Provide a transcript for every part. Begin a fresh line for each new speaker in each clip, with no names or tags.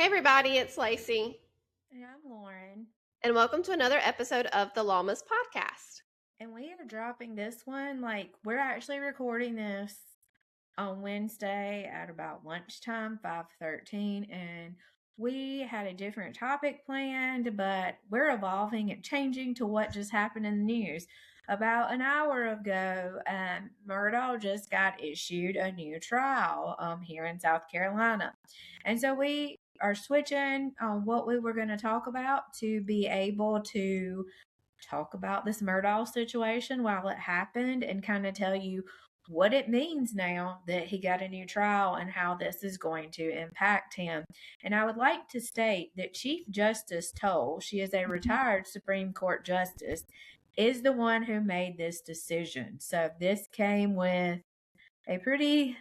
Hey everybody, it's Lacey,
And I'm Lauren,
and welcome to another episode of the Lawmas Podcast.
and we are dropping this one. We're actually recording this on Wednesday at about lunchtime, 5:13, and we had a different topic planned, but we're evolving and changing to what just happened in the news. About an hour ago, Murdaugh just got issued a new trial here in South Carolina. And so we are switching on what we were going to talk about to be able to talk about this Murdaugh situation while it happened and kind of tell you what it means now that he got a new trial and how this is going to impact him. And I would like to state that Chief Justice Toll, she is a retired Supreme Court justice, is the one who made this decision. So this came with a pretty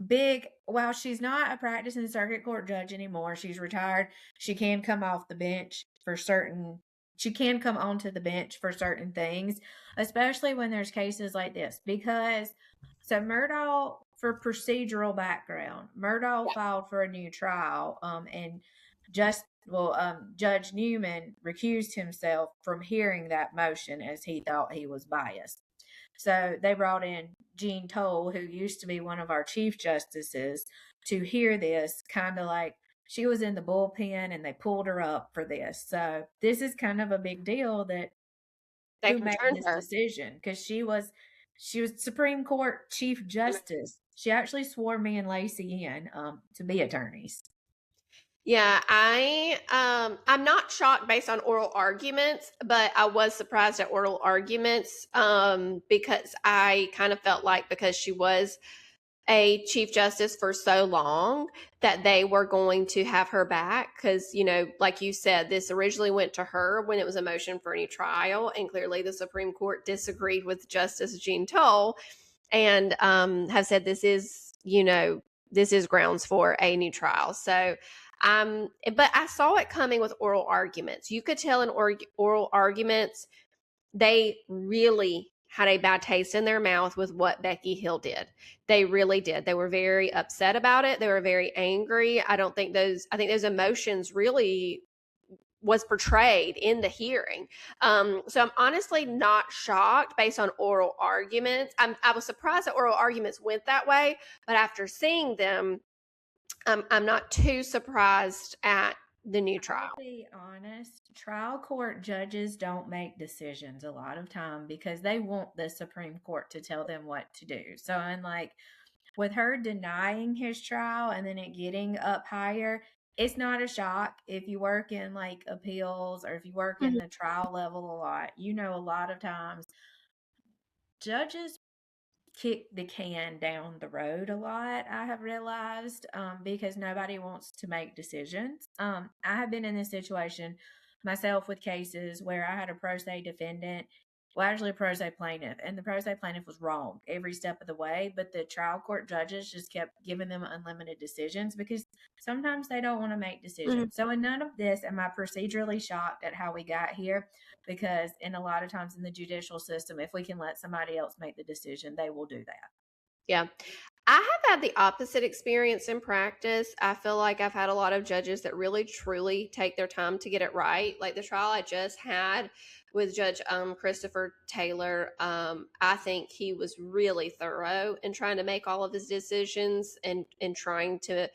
big, while she's not a practicing circuit court judge anymore, she's retired. She can come off the bench for certain she can come onto the bench for certain things, especially when there's cases like this. Because so Murdaugh, for procedural background, Murdaugh filed for a new trial, and Judge Newman recused himself from hearing that motion as he thought he was biased. So they brought in Jean Toll, who used to be one of our chief justices, to hear this, kind of like she was in the bullpen and they pulled her up for this. So this is kind of a big deal that
They
who made
returned
this
her.
decision, because she was Supreme Court Chief Justice. She actually swore me and Lacey in to be attorneys.
Yeah, I'm not shocked based on oral arguments, but I was surprised at oral arguments because I kind of felt like because she was a chief justice for so long that they were going to have her back because, like you said, this originally went to her when it was a motion for any trial, and clearly the Supreme Court disagreed with Justice Jean Toll and have said this is grounds for a new trial. So but I saw it coming with oral arguments. You could tell in oral arguments they really had a bad taste in their mouth with what Becky Hill did. They really did. They were very upset about it. They were very angry. I think those emotions really was portrayed in the hearing. So I'm honestly not shocked based on oral arguments. I was surprised that oral arguments went that way, but after seeing them, I'm not too surprised at the new trial.
I'll be honest, trial court judges don't make decisions a lot of time because they want the Supreme Court to tell them what to do. So, unlike with her denying his trial and then it getting up higher, it's not a shock if you work in like appeals or if you work in the trial level a lot. A lot of times judges kick the can down the road a lot, I have realized, because nobody wants to make decisions. I have been in this situation myself with cases where I had a pro se defendant, well, actually a pro se plaintiff, and the pro se plaintiff was wrong every step of the way, but the trial court judges just kept giving them unlimited decisions because sometimes they don't want to make decisions. So in none of this am I procedurally shocked at how we got here, because in a lot of times in the judicial system, if we can let somebody else make the decision, they will do that.
Yeah. I have had the opposite experience in practice. I feel like I've had a lot of judges that really truly take their time to get it right. Like the trial I just had with Judge Christopher Taylor, I think he was really thorough in trying to make all of his decisions and trying to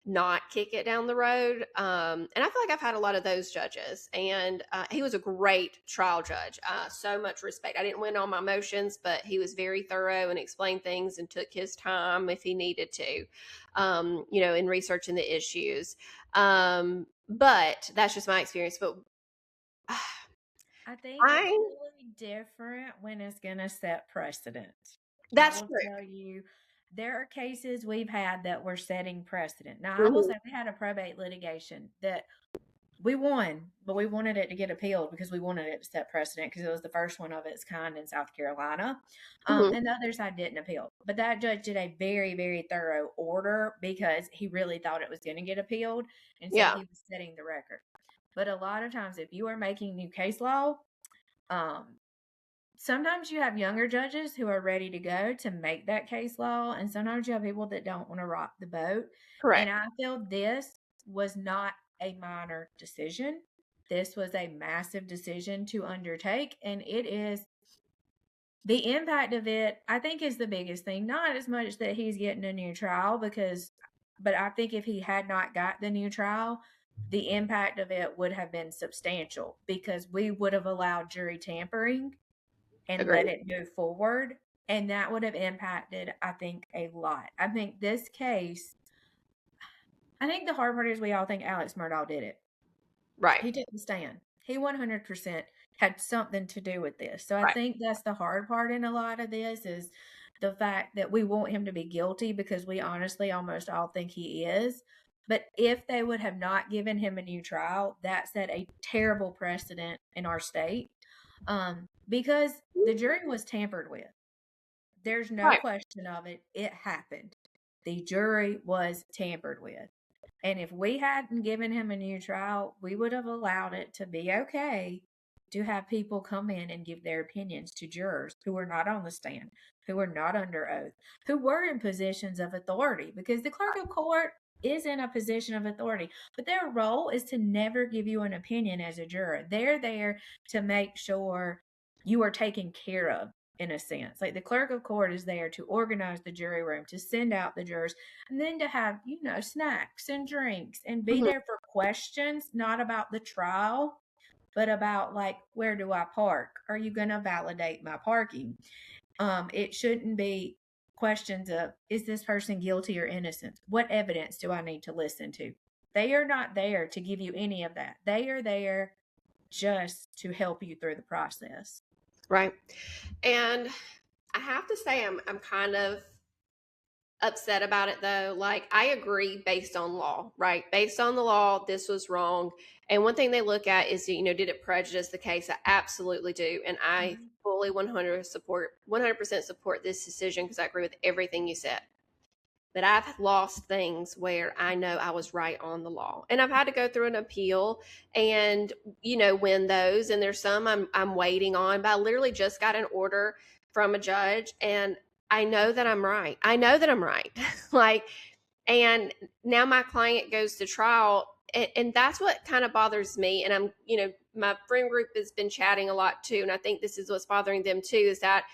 not kick it down the road. And I feel like I've had a lot of those judges, and he was a great trial judge. So much respect. I didn't win all my motions, but he was very thorough and explained things and took his time if he needed to, in researching the issues. But that's just my experience. But
I think it's really different when it's going to set precedent.
That's
I will
true.
tell you, there are cases we've had that were setting precedent. Now, I will say we had a probate litigation that we won, but we wanted it to get appealed because we wanted it to set precedent because it was the first one of its kind in South Carolina. And the other side didn't appeal. But that judge did a very, very thorough order because he really thought it was going to get appealed. And so he was setting the record. But a lot of times, if you are making new case law, sometimes you have younger judges who are ready to go to make that case law, and sometimes you have people that don't want to rock the boat.
Correct.
And I feel this was not a minor decision. This was a massive decision to undertake, and it is the impact of it, I think, is the biggest thing. Not as much that he's getting a new trial, but I think if he had not got the new trial, the impact of it would have been substantial because we would have allowed jury tampering and let
Agreed.
it move forward. And that would have impacted, I think, a lot. I think this case, I think the hard part is we all think Alex Murdaugh did it.
Right.
He took the stand. He 100% had something to do with this. So I
Right.
think that's the hard part in a lot of this is the fact that we want him to be guilty because we honestly almost all think he is. But if they would have not given him a new trial, that set a terrible precedent in our state because the jury was tampered with. There's no
Right.
question of it. It happened. The jury was tampered with. And if we hadn't given him a new trial, we would have allowed it to be okay to have people come in and give their opinions to jurors who were not on the stand, who were not under oath, who were in positions of authority, because the clerk of court is in a position of authority, but their role is to never give you an opinion as a juror. They're there to make sure you are taken care of, in a sense. Like the clerk of court is there to organize the jury room, to send out the jurors, and then to have, snacks and drinks and be
Mhm.
there for questions, not about the trial, but about like, where do I park? Are you going to validate my parking? It shouldn't be questions of, is this person guilty or innocent? What evidence do I need to listen to? They are not there to give you any of that. They are there just to help you through the process.
Right. And I have to say, I'm kind of upset about it though. Like, I agree based on law, right? Based on the law, this was wrong. And one thing they look at is, did it prejudice the case? I absolutely do. And I fully 100% support this decision because I agree with everything you said. But I've lost things where I know I was right on the law, and I've had to go through an appeal and win those. And there's some I'm waiting on, but I literally just got an order from a judge, and I know that I'm right. I know that I'm right. Like, and now my client goes to trial, and that's what kind of bothers me. And my friend group has been chatting a lot too, and I think this is what's bothering them too, is that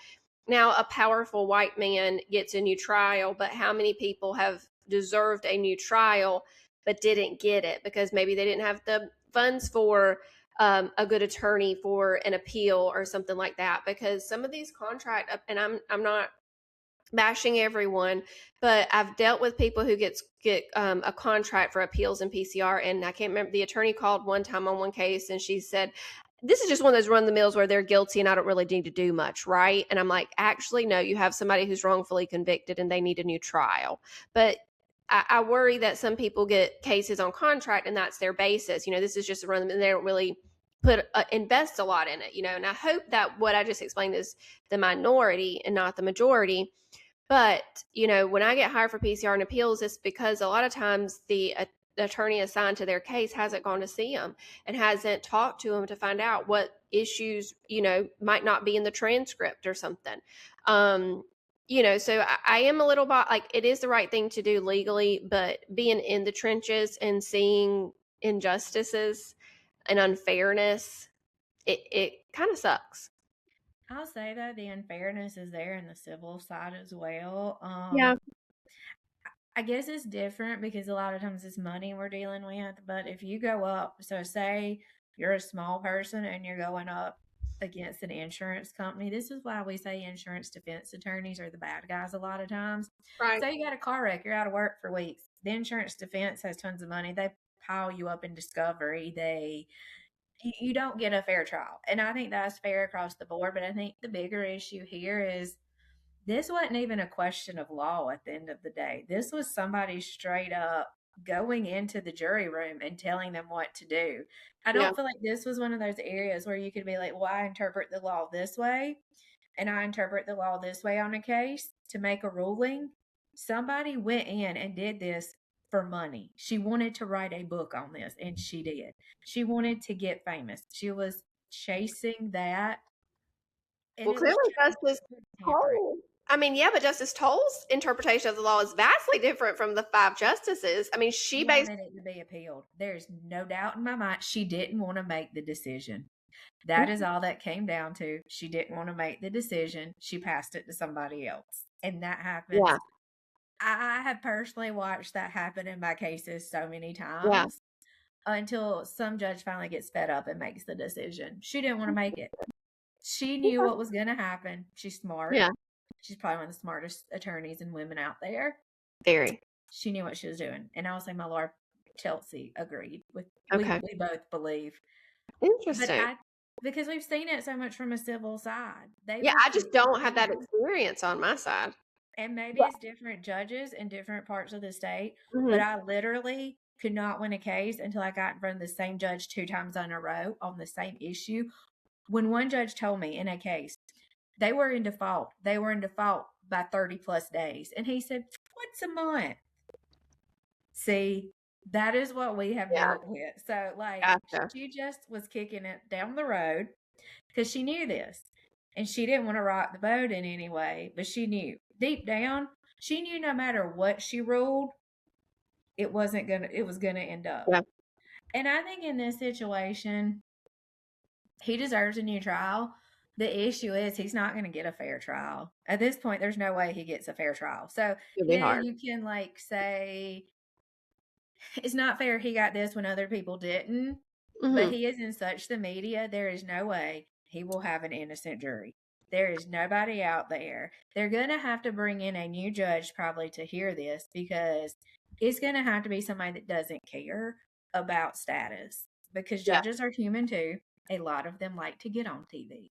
now a powerful white man gets a new trial, but how many people have deserved a new trial but didn't get it because maybe they didn't have the funds for a good attorney for an appeal or something like that? Because some of these and I'm not bashing everyone, but I've dealt with people who get a contract for appeals and PCR, and I can't remember, the attorney called one time on one case and she said, this is just one of those run the mills where they're guilty and I don't really need to do much, right? And I'm like, actually, no, you have somebody who's wrongfully convicted and they need a new trial. But I worry that some people get cases on contract and that's their basis. This is just a run the mill, and they don't really invest a lot in it, and I hope that what I just explained is the minority and not the majority. But, when I get hired for PCR and appeals, it's because a lot of times the attorney assigned to their case hasn't gone to see them and hasn't talked to them to find out what issues, might not be in the transcript or something. So I am a little bit like, it is the right thing to do legally, but being in the trenches and seeing injustices and unfairness, it kind of sucks.
I'll say that the unfairness is there in the civil side as well.
Yeah.
I guess it's different because a lot of times it's money we're dealing with. But if you go up, so say you're a small person and you're going up against an insurance company, this is why we say insurance defense attorneys are the bad guys a lot of times.
Right.
Say you got a car wreck, you're out of work for weeks. The insurance defense has tons of money. They pile you up in discovery. You don't get a fair trial. And I think that's fair across the board. But I think the bigger issue here is this wasn't even a question of law at the end of the day. This was somebody straight up going into the jury room and telling them what to do. I
Yeah.
don't feel like this was one of those areas where you could be like, well, I interpret the law this way and I interpret the law this way on a case to make a ruling. Somebody went in and did this for money. She wanted to write a book on this, and she did. She wanted to get famous. She was chasing that. And
Well,
it was
clearly Justice
tampering.
Cole, I mean, yeah, but Justice Toll's interpretation of the law is vastly different from the 5 justices. I mean, she
wanted it to be appealed. There's no doubt in my mind she didn't want to make the decision. That is all that came down to. She didn't want to make the decision. She passed it to somebody else. And that happens.
Yeah.
I have personally watched that happen in my cases so many times until some judge finally gets fed up and makes the decision. She didn't want to make it. She knew what was going to happen. She's smart.
Yeah.
She's probably one of the smartest attorneys and women out there.
Very.
She knew what she was doing. And I will say my Lord Chelsea agreed with
Okay.
we both believe.
Interesting.
But because we've seen it so much from a civil side.
I just don't have that experience on my side.
And maybe it's different judges in different parts of the state. But I literally could not win a case until I got in front of the same judge 2 times in a row on the same issue. When one judge told me in a case, they were in default. They were in default by 30 plus days. And he said, what's a month? See, that is what we have dealt with. So, like, she just was kicking it down the road because she knew this. And she didn't want to rock the boat in any way, but she knew. Deep down, she knew no matter what she ruled, it was gonna end up. Yeah. And I think in this situation, he deserves a new trial. The issue is he's not going to get a fair trial. At this point, there's no way he gets a fair trial. So yeah, you can like say it's not fair he got this when other people didn't. But he is in such the media, there is no way he will have an innocent jury. There is nobody out there. They're going to have to bring in a new judge probably to hear this because it's going to have to be somebody that doesn't care about status because judges are human too. A lot of them like to get on TV.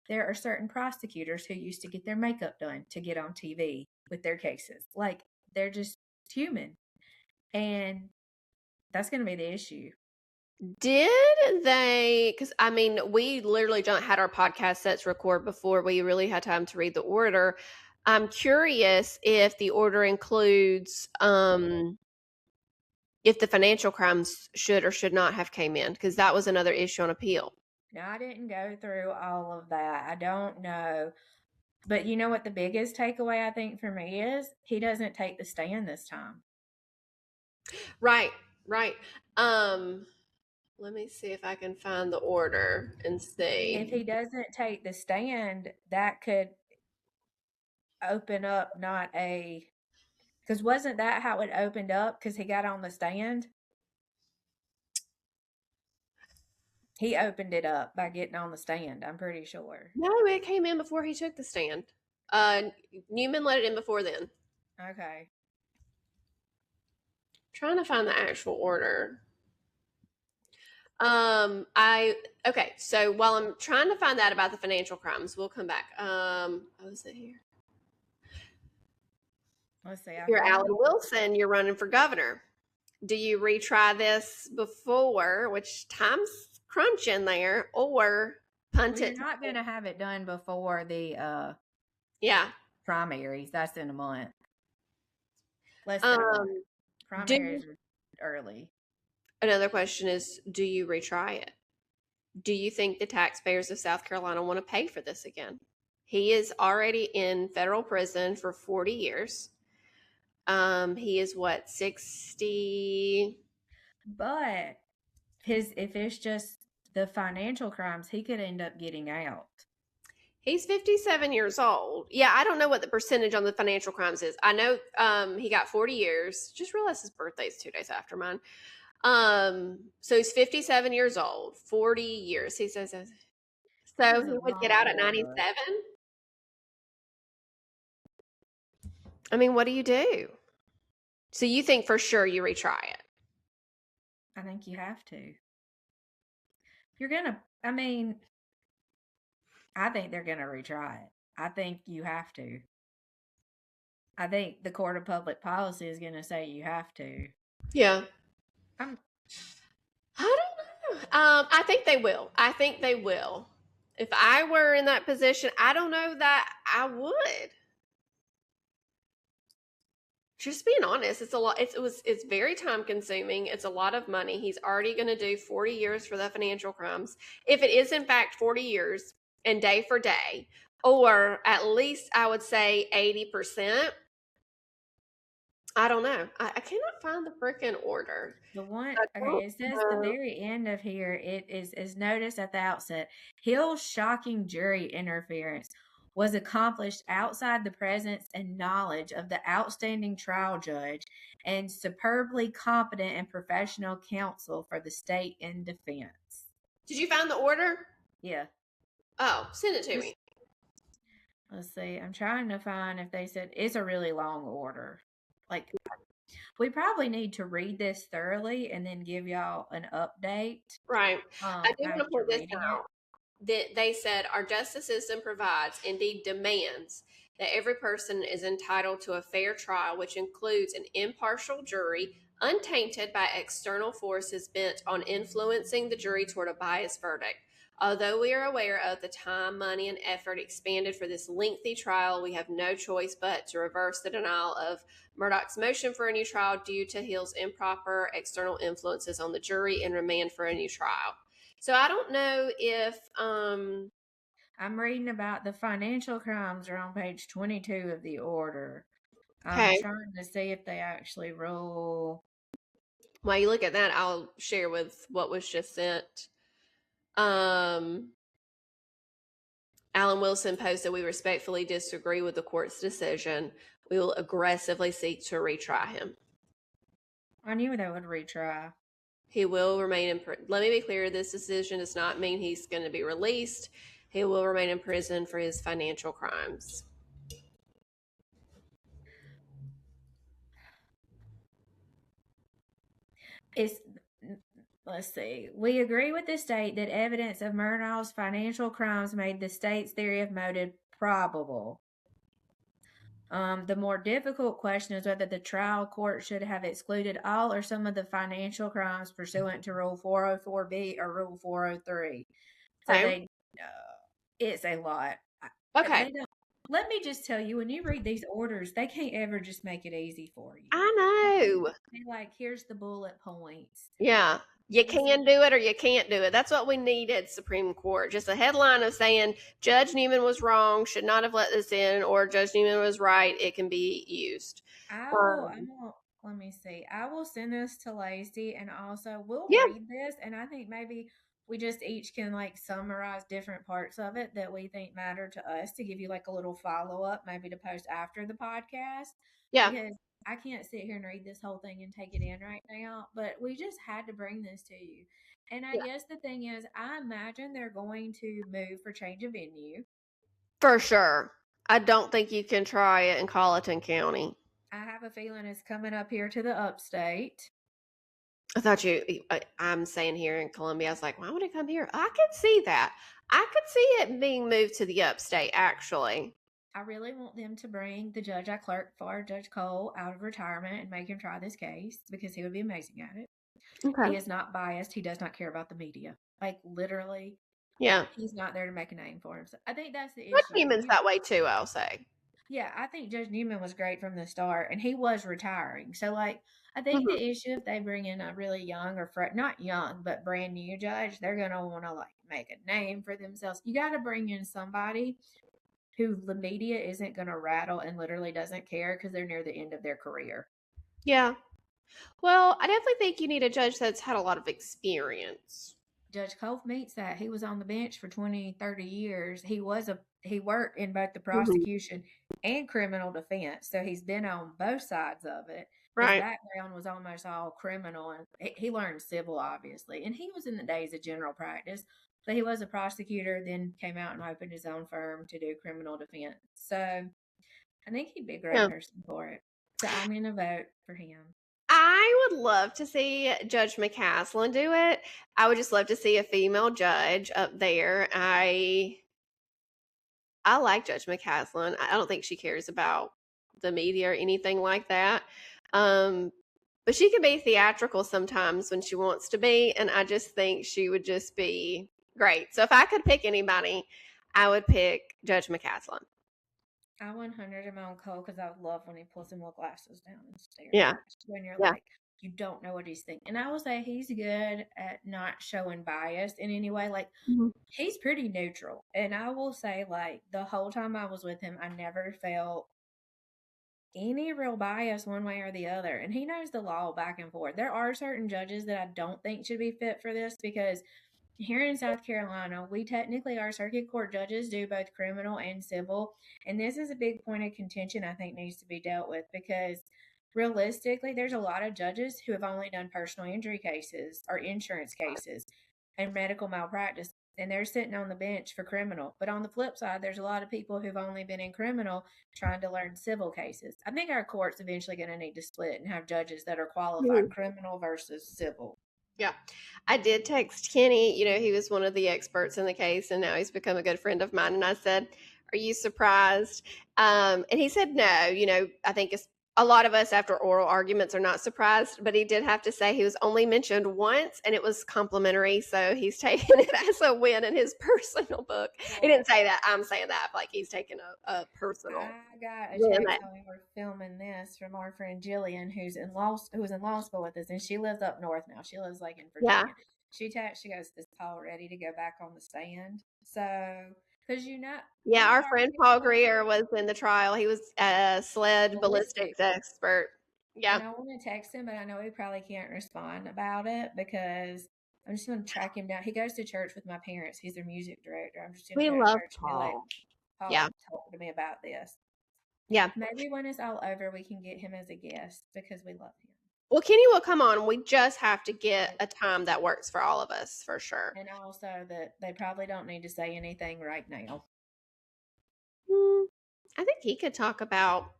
There are certain prosecutors who used to get their makeup done to get on TV with their cases. Like, they're just human. And that's going to be the issue.
Did they, because I mean, we literally had our podcast sets record before we really had time to read the order. I'm curious if the order includes if the financial crimes should or should not have came in, because that was another issue on appeal.
Now, I didn't go through all of that. I don't know. But you know what the biggest takeaway I think for me is? He doesn't take the stand this time.
Right. Let me see if I can find the order and see.
If he doesn't take the stand, that could open up because wasn't that how it opened up? Because he got on the stand? He opened it up by getting on the stand, I'm pretty sure.
No, it came in before he took the stand. Newman let it in before then.
Okay.
Trying to find the actual order. Okay, so while I'm trying to find out about the financial crimes, we'll come back. Is it here?
Let's see.
You're Alan Wilson, you're running for governor. Do you retry this before, which time's crunching there, or punt it?
You're not going to have it done before the primaries. That's in a month. Less than a month. Primaries are early.
Another question is, do you retry it? Do you think the taxpayers of South Carolina want to pay for this again? He is already in federal prison for 40 years. He is 60?
But if it's just the financial crimes, he could end up getting out.
He's 57 years old. Yeah, I don't know what the percentage on the financial crimes is. I know he got 40 years. Just realized his birthday is 2 days after mine. So he's 57 years old, 40 years. He says, so he would get out at 97. I mean, what do you do? So you think for sure you retry it?
I think you have to. You're going to, I think they're going to retry it. I think you have to. I think the Court of Public Policy is going to say you have to.
Yeah. I don't know. I think they will. If I were in that position, I don't know that I would. Just being honest, it's a lot. It's very time consuming. It's a lot of money. He's already going to do 40 years for the financial crimes. If it is in fact 40 years and day for day, or at least I would say 80%. I don't know. I cannot find the freaking order.
The one,
I
okay,
don't
it says the
know.
very end of here, it is noticed at the outset. Hill's shocking jury interference was accomplished outside the presence and knowledge of the outstanding trial judge and superbly competent and professional counsel for the state in defense.
Did you find the order?
Yeah.
Oh, send it to
Just,
me.
let's see. I'm trying to find if they said it's a really long order. Like, we probably need to read this thoroughly and then give y'all an update
Right. I do want to
after
point this
reading it.
out. That they said our justice system provides, indeed demands, that every person is entitled to a fair trial, which includes an impartial jury, untainted by external forces bent on influencing the jury toward a biased verdict. Although we are aware of the time, money, and effort expended for this lengthy trial, we have no choice but to reverse the denial of Murdaugh's motion for a new trial due to Hill's improper external influences on the jury and remand for a new trial. So I don't know if
I'm reading about the financial crimes are on page 22 of the order. I'm
okay.
trying to see if they actually rule.
While you look at that, I'll share with what was just sent. Alan Wilson posted, "We respectfully disagree with the court's decision. We will aggressively seek to retry him.
I knew they would retry.
He will remain in prison." Let me be clear, this decision does not mean he's going to be released. He will remain in prison for his financial crimes.
Let's see. We agree with the state that evidence of Murdaugh's financial crimes made the state's theory of motive probable. The more difficult question is whether the trial court should have excluded all or some of the financial crimes pursuant to Rule 404B or Rule 403. So
Okay.
it's a lot.
Okay.
Let me just tell you, when you read these orders, they can't ever just make it easy for you.
I know.
They like, here's the bullet points.
Yeah. You can do it or you can't do it. That's what we needed, Supreme Court. Just a headline of saying Judge Newman was wrong, should not have let this in, or Judge Newman was right, it can be used.
Let me see. I will send this to Lacey, and also we'll
Yeah.
read this, and I think maybe we just each can like summarize different parts of it that we think matter to us to give you like a little follow up, maybe to post after the podcast.
Yeah.
Because I can't sit here and read this whole thing and take it in right now, but we just had to bring this to you. And I guess the thing is, I imagine they're going to move for change of venue.
For sure. I don't think you can try it in Colleton County.
I have a feeling it's coming up here to the upstate.
I thought I'm saying here in Columbia, I was like, why would it come here? I could see that. I could see it being moved to the upstate, actually.
I really want them to bring the judge I clerked for, Judge Cole, out of retirement and make him try this case because he would be amazing at it.
Okay.
He is not biased. He does not care about the media. Like, literally.
Yeah.
He's not there to make a name for himself. I think that's the issue.
Judge Newman's that way too, I'll say.
Yeah, I think Judge Newman was great from the start, and he was retiring. So, like, I think the issue if they bring in a really young or not young, but brand new judge, they're going to want to, like, make a name for themselves. You got to bring in somebody who the media isn't going to rattle and literally doesn't care because they're near the end of their career.
Yeah. Well, I definitely think you need a judge that's had a lot of experience.
Judge Cole meets that. He was on the bench for 20, 30 years. He worked in both the prosecution and criminal defense. So he's been on both sides of it.
Right.
His background was almost all criminal, and he learned civil, obviously. And he was in the days of general practice. So he was a prosecutor, then came out and opened his own firm to do criminal defense. So I think he'd be a great person for it. So I'm going to vote for him.
I would love to see Judge McCaslin do it. I would just love to see a female judge up there. I like Judge McCaslin. I don't think she cares about the media or anything like that. But she can be theatrical sometimes when she wants to be, and I just think she would just be great. So if I could pick anybody, I would pick Judge McCaslin.
I 100 am on Cole because I love when he pulls them little glasses down and stares.
Yeah.
When you're
Yeah.
like, you don't know what he's thinking. And I will say he's good at not showing bias in any way. Like, he's pretty neutral. And I will say, like, the whole time I was with him, I never felt any real bias one way or the other. And he knows the law back and forth. There are certain judges that I don't think should be fit for this because here in South Carolina, we technically, our circuit court judges do both criminal and civil. And this is a big point of contention I think needs to be dealt with because realistically, there's a lot of judges who have only done personal injury cases or insurance cases and medical malpractice, and they're sitting on the bench for criminal. But on the flip side, there's a lot of people who've only been in criminal trying to learn civil cases. I think our court's eventually going to need to split and have judges that are qualified criminal versus civil.
Yeah. I did text Kenny, he was one of the experts in the case, and now he's become a good friend of mine. And I said, are you surprised? And he said, no, I think it's a lot of us after oral arguments are not surprised, but he did have to say he was only mentioned once and it was complimentary. So he's taking it as a win in his personal book. He didn't say that. I'm saying that like he's taking a personal.
I got a text when we were filming this from our friend Jillian, who was in law school with us, and she lives up north now. She lives like in Virginia. Yeah. She goes, is Paul ready to go back on the stand? So, because
yeah, our friend Paul Greer was in the trial. He was a sled ballistics expert. Yeah.
And I want to text him, but I know he probably can't respond about it because I'm just going to track him down. He goes to church with my parents. He's their music director. I'm just going to go to church and be like, Paul, talk to me about this.
Yeah.
Maybe when it's all over, we can get him as a guest because we love him.
Well, Kenny will come on. We just have to get a time that works for all of us, for sure.
And also that they probably don't need to say anything right now.
I think he could talk about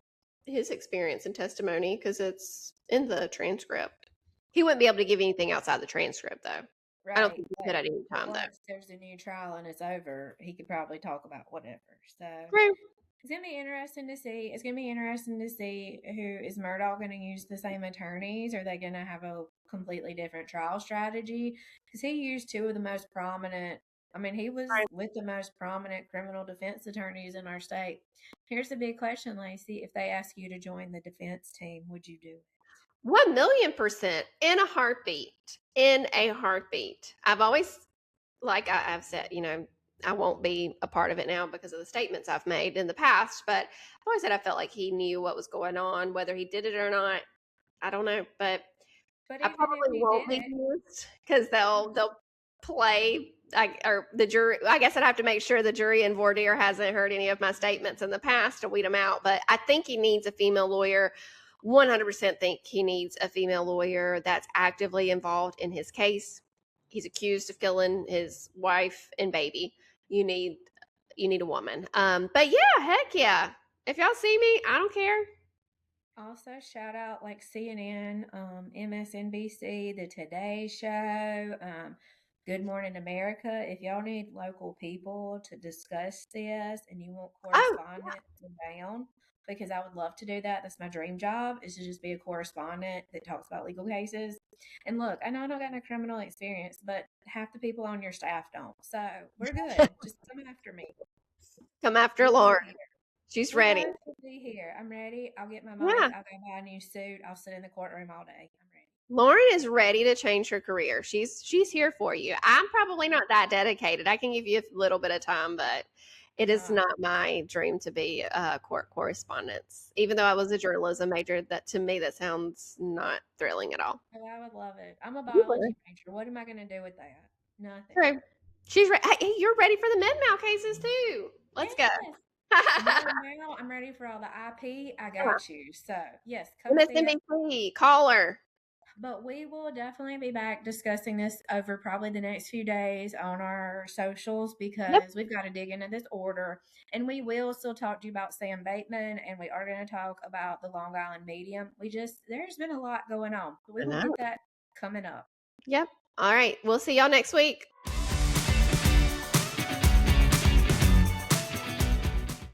his experience and testimony because it's in the transcript. He wouldn't be able to give anything outside the transcript, though. Right. I don't think he could at any time, though.
Once there's a new trial and it's over, he could probably talk about whatever. So
right.
It's going to be interesting to see. It's going to be interesting to see is Murdaugh going to use the same attorneys? Are they going to have a completely different trial strategy? Because he used two of the most prominent. He was with the most prominent criminal defense attorneys in our state. Here's the big question, Lacey. If they ask you to join the defense team, would you do it?
1,000,000% in a heartbeat. In a heartbeat. I've always, like I've said, I won't be a part of it now because of the statements I've made in the past, but I've always said I felt like he knew what was going on. Whether he did it or not, I don't know. But I probably won't be used because they'll play or the jury. I guess I'd have to make sure the jury in voir dire hasn't heard any of my statements in the past to weed them out. But I think he needs a female lawyer. 100% think he needs a female lawyer that's actively involved in his case. He's accused of killing his wife and baby. You need a woman. But yeah, heck yeah. If y'all see me, I don't care.
Also, shout out like CNN, MSNBC, the Today Show, Good Morning America. If y'all need local people to discuss this and you want correspondents down, because I would love to do that. That's my dream job, is to just be a correspondent that talks about legal cases. And look, I know I don't got no criminal experience, but half the people on your staff don't. So we're good. Just come after me.
Come after Lauren. She's ready.
Be here. I'm ready. I'll get my money. I'll go buy a new suit. I'll sit in the courtroom all day. I'm ready.
Lauren is ready to change her career. She's here for you. I'm probably not that dedicated. I can give you a little bit of time, but it is not my dream to be a court correspondent. Even though I was a journalism major, that to me, that sounds not thrilling at all.
Oh, I would love it. I'm a biology major. What am I going to do with that? Nothing.
True. She's ready. Hey, you're ready for the med-mal cases too. Let's go.
Now I'm ready for all the IP. I got you. So yes,
MSNBC, call her.
But we will definitely be back discussing this over probably the next few days on our socials because we've got to dig into this order. And we will still talk to you about Sam Bateman, and we are going to talk about the Long Island medium. There's been a lot going on. We will get that coming up.
Yep. All right. We'll see y'all next week.